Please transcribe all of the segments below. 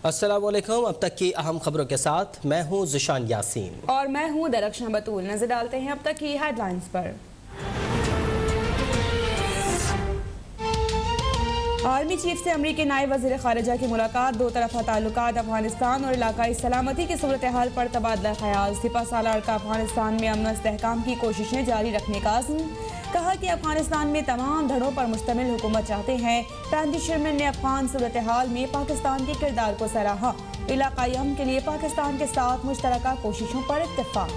अस्सलामुअलैकुम। अब तक की अहम खबरों के साथ मैं हूं ज़िशान यासीन और मैं हूं दरख्शां बतूल। नजर डालते हैं अब तक की हेडलाइंस पर। आर्मी चीफ से अमरीकी नायब वज़ीर ख़ारिजा की मुलाकात। दो तरफ़ा ताल्लुकात, अफगानिस्तान और इलाकाई सलामती की सूरत हाल पर तबादला ख्याल। सिपह सालार का अफगानिस्तान में अमन इस्तेहकाम की कोशिशें जारी रखने का अज़्म। कहा कि अफगानिस्तान में तमाम धड़ों पर मुश्तमिल हुकूमत चाहते हैं। पैंदी शेरमैन ने अफगान सूरत हाल में पाकिस्तान के किरदार को सराहा। इलाकाई अमन के लिए पाकिस्तान के साथ मुश्तरका कोशिशों पर इत्तेफाक।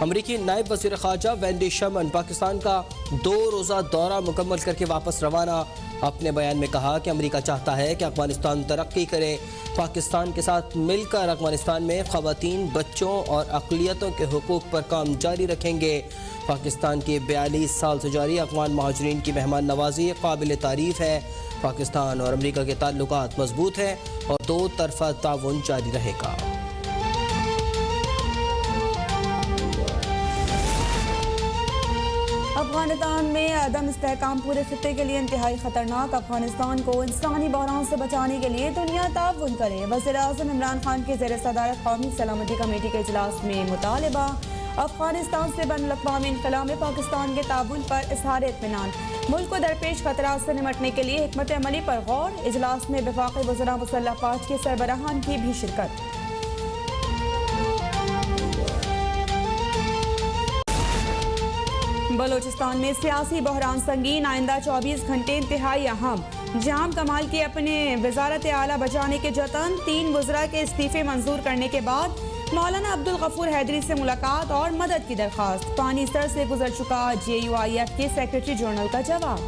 अमरीकी नायब वज़ीर ख़ारजा वेंडी शर्मन पाकिस्तान का 2 रोज़ा दौरा मुकम्मल करके वापस रवाना। अपने बयान में कहा कि अमरीका चाहता है कि अफगानिस्तान तरक्की करे। पाकिस्तान के साथ मिलकर अफगानिस्तान में ख़वातीन, बच्चों और अक़लियतों के हुकूक़ पर काम जारी रखेंगे। पाकिस्तान की 42 साल से जारी अफ़गान महाजरीन की मेहमान नवाजी काबिल तारीफ़ है। पाकिस्तान और अमरीका के ताल्लुकात मजबूत हैं और 2 तरफ़ा ताउन जारी रहेगा। अफगानिस्तान में अदम इस्तेहकाम पूरे खित्ते के लिए इंतहाई खतरनाक। अफगानिस्तान को इंसानी बहरान से बचाने के लिए दुनिया ताउन करे। वज़ीर आज़म इमरान खान के ज़ेर सदारत कौमी सलामती कमेटी के इजलास में मुतालबा। अफगानिस्तान से बैनुल-अक़वामी इनक़िला में पाकिस्तान के ताउन पर इज़हार इत्मीनान। मुल्क को दरपेश खतरात से निमटने के लिए हिकमत अमली पर गौर। इजलास में वफ़ाक़ी वज़रा मुसल्लह फ़ौज के सरबराहान की भी शिरकत। बलोचिस्तान में सियासी बहरान संगीन। आइंदा 24 घंटे इंतहाई अहम। जाम कमाल की अपने वजारत आला बचाने के जतन। 3 वज़रा के इस्तीफे मंजूर करने के बाद मौलाना अब्दुल गफूर हैदरी से मुलाकात और मदद की दरख्वास्त। पानी सर से गुजर चुका JUIF के सेक्रेटरी जनरल का जवाब।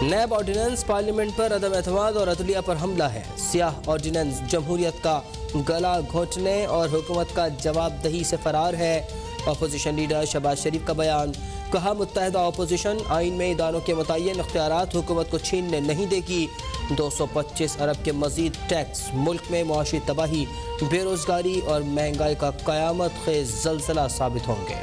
नैब ऑर्डिनेंस पार्लियामेंट पर अदम एतमाद और अदलिया पर हमला है। सियाह ऑर्डिनेंस जमहूरियत का गला घोंटने और हुकूमत का जवाबदही से फरार है। अपोजिशन लीडर शहबाज शरीफ का बयान। कहा, मुत्तहिदा अपोजिशन आइन में इदारों के मुतय्यन इख्तियारात हुकूमत को छीनने नहीं देगी। 225 अरब के मजीद टैक्स। मुल्क में मुआशी तबाही, बेरोजगारी और महंगाई का क़यामत ख़ेज़ ज़लज़ला साबित होंगे।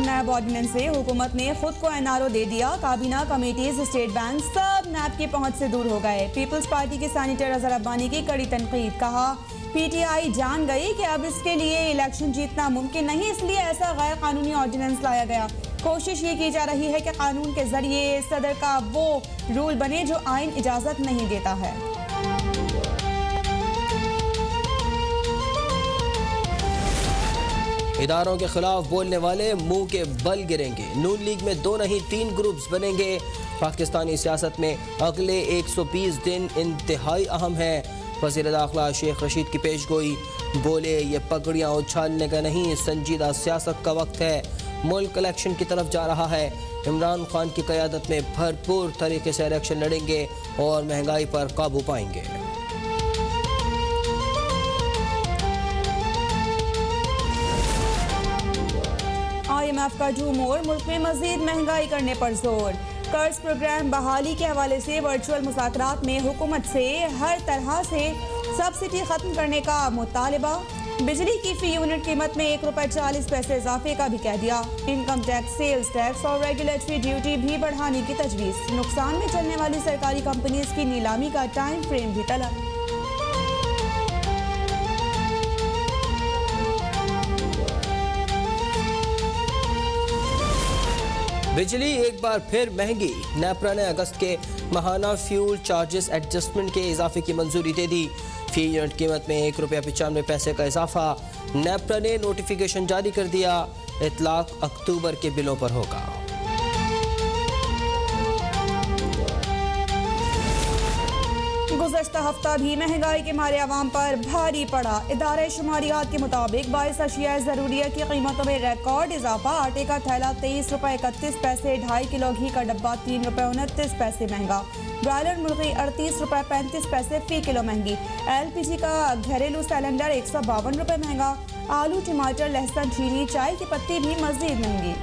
नैब ऑर्डिनेंस से हुकूमत ने खुद को NRO दे दिया। काबीना कमेटीज, स्टेट बैंक सब नैब की पहुंच से दूर हो गए। पीपल्स पार्टी के सेनेटर अजहर अब्बानी की कड़ी तनकीद। कहा, PTI जान गई कि अब इसके लिए इलेक्शन जीतना मुमकिन नहीं, इसलिए ऐसा गैर कानूनी ऑर्डिनेंस लाया गया। कोशिश ये की जा रही है कि कानून के जरिए सदर का वो रूल बने जो आइन इजाजत नहीं देता है। इदारों के खिलाफ बोलने वाले मुंह के बल गिरेंगे। नून लीग में 2 नहीं 3 ग्रुप्स बनेंगे। पाकिस्तानी सियासत में अगले 120 दिन इंतहाई अहम है। वज़ीर दाखिला शेख रशीद की पेशगोई। बोले, ये पगड़ियाँ उछालने का नहीं, संजीदा सियासत का वक्त है। मुल्क इलेक्शन की तरफ जा रहा है। इमरान खान की क़यादत में भरपूर तरीके से इलेक्शन लड़ेंगे और महंगाई पर काबू पाएंगे। IMF का झूमोर। मुल्क में मजीद महंगाई करने पर जोर। कर्ज प्रोग्राम बहाली के हवाले से वर्चुअल मुज़ाकरात में हुकूमत से हर तरह से सब्सिडी खत्म करने का मुतालबा। बिजली की फी यूनिट कीमत में ₹1.40 इजाफे का भी कह दिया। इनकम टैक्स, सेल्स टैक्स और रेगुलेटरी ड्यूटी भी बढ़ाने की तजवीज़। नुकसान में चलने वाली सरकारी कंपनीज की नीलामी का टाइम फ्रेम भी तलब। बिजली एक बार फिर महंगी। नेपरा ने अगस्त के माहाना फ्यूल चार्जेस एडजस्टमेंट के इजाफे की मंजूरी दे दी। फी यूनिट कीमत में ₹1.95 का इजाफा। नेपरा ने नोटिफिकेशन जारी कर दिया। इतलाक अक्टूबर के बिलों पर होगा। गुज़श्ता हफ्ता भी महंगाई के मारे आवाम पर भारी पड़ा। इदारे शुमारियात के मुताबिक 22 अशिया ज़रूरिया की कीमतों में रिकॉर्ड इजाफा। आटे का थैला ₹23.31, 2.5 किलो घी का डब्बा ₹3.29 महंगा। ब्रायलर मुर्गी ₹38.35 फी किलो महंगी। LPG का घरेलू सिलेंडर ₹152 महंगा। आलू, टमाटर, लहसुन, चीनी, चाय की पत्ती भी मजीद महंगी।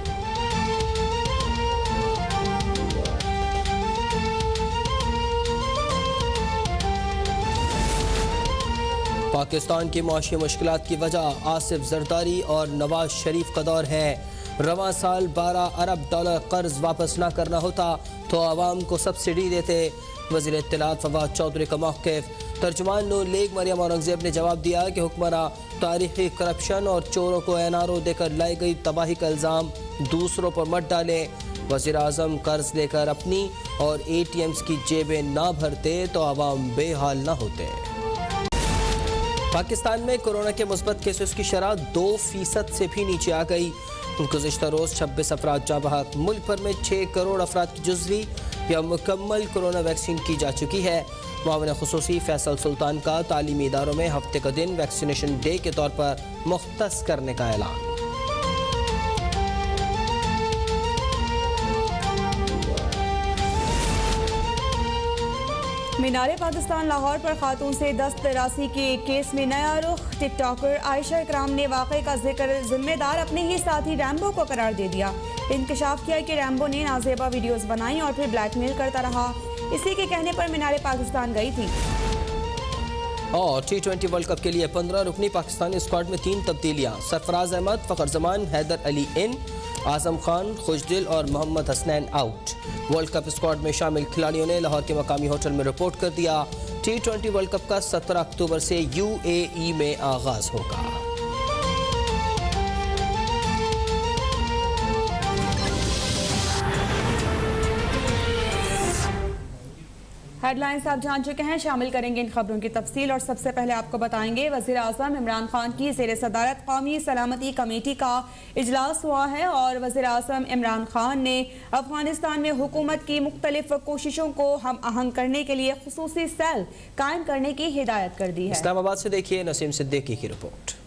पाकिस्तान की मुआशी मुश्किलात की वजह आसिफ जरदारी और नवाज शरीफ का दौर है। रवां साल 12 अरब डॉलर कर्ज वापस ना करना होता तो आवाम को सब्सिडी देते। वज़ीर इत्तलात फवाद चौधरी का मौक़िफ़। तर्जुमान नून लीग मरियम औरंगज़ेब ने जवाब दिया कि हुक्मरां तारीखी करप्शन और चोरों को एनआरओ देकर लाई गई तबाही का इल्ज़ाम दूसरों पर मत डालें। वज़ीर आज़म कर्ज लेकर अपनी और ATMs की जेबें ना भरते तो आवाम बेहाल ना होते। पाकिस्तान में कोरोना के मुस्बत केसेस की शरह 2% से भी नीचे आ गई। गुज़िश्ता रोज़ 26 अफराद जाँ बहक। मुल्क भर में 6 करोड़ अफराद की जुज़वी या मुकम्मल कोरोना वैक्सीन की जा चुकी है। मुआविन खुसूसी फैसल सुल्तान का तालीमी इदारों में हफ्ते का दिन वैक्सीनेशन डे के तौर पर मुख्तस करने का ऐलान। मीनारे पाकिस्तान लाहौर पर खातून से दस्त रासी के केस में नया रुख। टिकटॉकर आयशा इकराम ने वाक़े का जिक्र जिम्मेदार अपने ही साथी रैम्बो को करार दे दिया। इंकशाफ किया कि रैम्बो ने नाजेबा वीडियोस बनाई और फिर ब्लैकमेल करता रहा। इसी के कहने पर मीनारे पाकिस्तान गई थी। और T20 वर्ल्ड कप के लिए 15 रुकनी पाकिस्तानी स्क्वाड में 3 तब्दीलियां। सरफराज अहमद, फ़खर जमान, हैदर अली इन, आजम खान, खुशदिल और Mohammad Hasnain out. World cup squad में शामिल खिलाड़ियों ने लाहौर के मकामी होटल में रिपोर्ट कर दिया। T20 वर्ल्ड कप का 17 अक्टूबर से UAE में आगाज होगा। हेडलाइंस आप जान चुके हैं, शामिल करेंगे इन खबरों की तफसील। और सबसे पहले आपको बताएंगे वज़ीर आज़म इमरान खान की ज़ेर सदारत कौमी सलामती कमेटी का इजलास हुआ है और वज़ीर आज़म इमरान खान ने अफगानिस्तान में हुकूमत की मुख्तलिफ कोशिशों को हम आहंग करने के लिए खुसूसी सेल कायम करने की हिदायत कर दी है। इस्लामाबाद से देखिए नसीम सिद्दीकी की रिपोर्ट।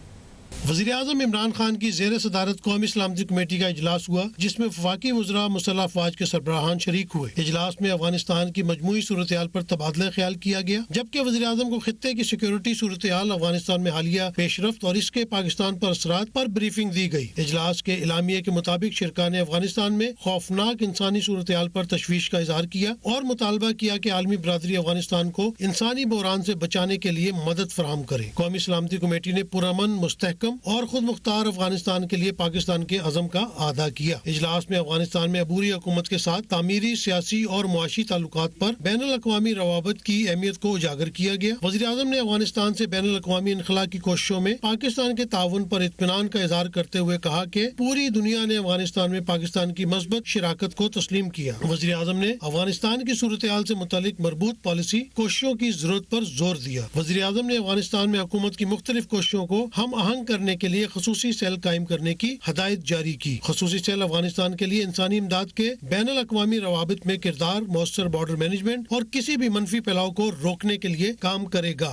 वज़ीर आज़म इमरान खान की ज़ेर सदारत कौमी सलामती कमेटी का इजलास हुआ, जिसमें वफाकी वज़रा मुसल्लह अफ़वाज के सरबराहान शरीक हुए। इजलास में अफगानिस्तान की मजमूई सूरत हाल पर तबादला ख्याल किया गया, जबकि वज़ीर आज़म को खित्ते की सिक्योरिटी सूरत हाल, अफगानिस्तान में हालिया पेशरफ्त और इसके पाकिस्तान पर असरात पर ब्रीफिंग दी गई। इजलास के इलामिये के मुताबिक शिरका ने अफगानिस्तान में खौफनाक इंसानी सूरत हाल पर तशवीश का इजहार किया और मुतालबा किया कि आलमी बरादरी अफगानिस्तान को इंसानी बहरान से बचाने के लिए मदद फराहम करे। कौमी सलामती कमेटी ने पुरअमन, मुस्तहकम और खुद मुख्तार अफगानिस्तान के लिए पाकिस्तान के अज़म का आदा किया। इजलास में अफगानिस्तान में अबूरी हुकूमत के साथ तामीरी, सियासी और मुआशी ताल्लुकात पर बैनुल अक़वामी रवाबत की अहमियत को उजागर किया गया। वज़ीर आज़म ने अफगानिस्तान से बैनुल अक़वामी इनखला की कोशिशों में पाकिस्तान के ताउन पर इत्मीनान का इजहार करते हुए कहा कि पूरी दुनिया ने अफगानिस्तान में पाकिस्तान की मज़बूत शिराकत को तस्लीम किया। वज़ीर आज़म ने अफगानिस्तान की सूरत हाल से मुतालिक मरबूत पॉलिसी कोशिशों की जरूरत पर जोर दिया। वज़ीर आज़म ने अफगानिस्तान में हुकूमत की मुख्तलिफ कोशिशों को हम आहंग करने के लिए खसूसी सेल कायम करने की हदायत जारी की। खसूसी सेल अफगानिस्तान के लिए इंसानी इमदाद के बैनुल अक़वामी रवाबित में किरदार, मौसर बॉर्डर मैनेजमेंट और किसी भी मनफी फैलाव को रोकने के लिए काम करेगा।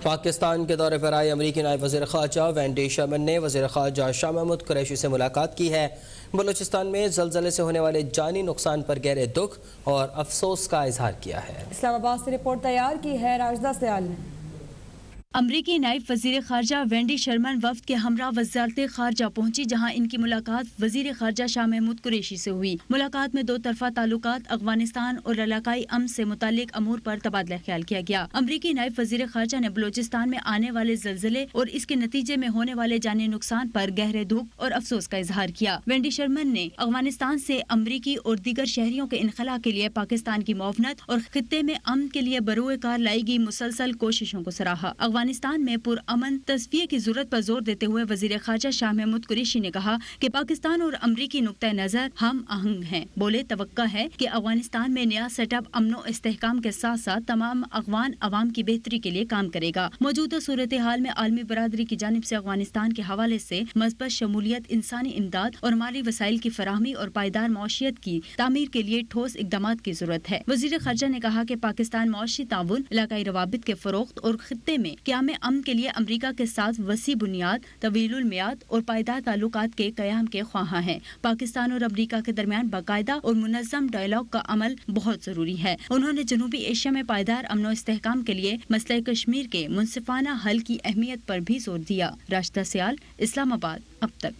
पाकिस्तान के दौरे पर आए अमरीकी नायब वज़ीर ख़ारजा वैंडी शर्मन ने वज़ीर ख़ारजा शाह महमूद कुरैशी से मुलाकात की है। बलूचिस्तान में ज़लज़ले से होने वाले जानी नुकसान पर गहरे दुख और अफसोस का इजहार किया है। इस्लामाबाद से रिपोर्ट तैयार की है राजदा सयाल ने। अमरीकी नायब वज़ीर ख़ारजा वैंडी शर्मन वफ़द के हमरा वज़ारत ख़ारजा पहुंची, जहां इनकी मुलाकात वज़ीर ख़ारजा शाह महमूद कुरैशी से हुई। मुलाकात में दो तरफ़ा ताल्लुकात, अफ़गानिस्तान और इलाकाई अमन से मुताल्लिक़ अमूर पर तबादला ख्याल किया गया। अमरीकी नायब वज़ीर ख़ारजा ने बलूचिस्तान में आने वाले ज़लज़ले और इसके नतीजे में होने वाले जानी नुकसान पर गहरे दुख और अफसोस का इजहार किया। वैंडी शर्मन ने अफ़गानिस्तान से अमरीकी और दीगर शहरियों के इनखला के लिए पाकिस्तान की मुआवनत और खित्ते में अमन के लिए बरूए कार लाई गई मुसलसल कोशिशों को सराहा। अफगानिस्तान में पुरअमन तस्वीर की जरूरत पर जोर देते हुए वज़ीर ख़ारजा शाह महमूद कुरैशी ने कहा कि पाकिस्तान और अमरीकी नुक्ता नज़र हम आहंग हैं। बोले तवक्का है कि अफगानिस्तान में नया सेटअप अमनो इस्तेहकाम के साथ साथ तमाम अफगान अवाम की बेहतरी के लिए काम करेगा। मौजूदा सूरत हाल में आलमी बरादरी की जानिब से अफगानिस्तान के हवाले से मज़बूत शमूलियत, इंसानी इमदाद और माली वसाइल की फराहमी और पायदार मौशियत की तामीर के लिए ठोस इक़दामात की जरूरत है। वज़ीर ख़ारजा ने कहा कि पाकिस्तान मौशी ताउन, इलाकाई रवाबित के फ़रोग़्त और खित्ते में क़याम अमन के लिए अमरीका के साथ वसी बुनियाद, तवीलुल मियाद और पायदार ताल्लुकात के क़याम के ख्वाहां हैं। पाकिस्तान और अमरीका के दरमियान बाकायदा और मुनज़्ज़म डायलॉग का अमल बहुत जरूरी है। उन्होंने जनूबी एशिया में पायदार अमन और इस्तेहकाम के लिए मसले कश्मीर के मुनसिफाना हल की अहमियत पर भी जोर दिया। राशिदा सियाल, इस्लामाबाद अब तक।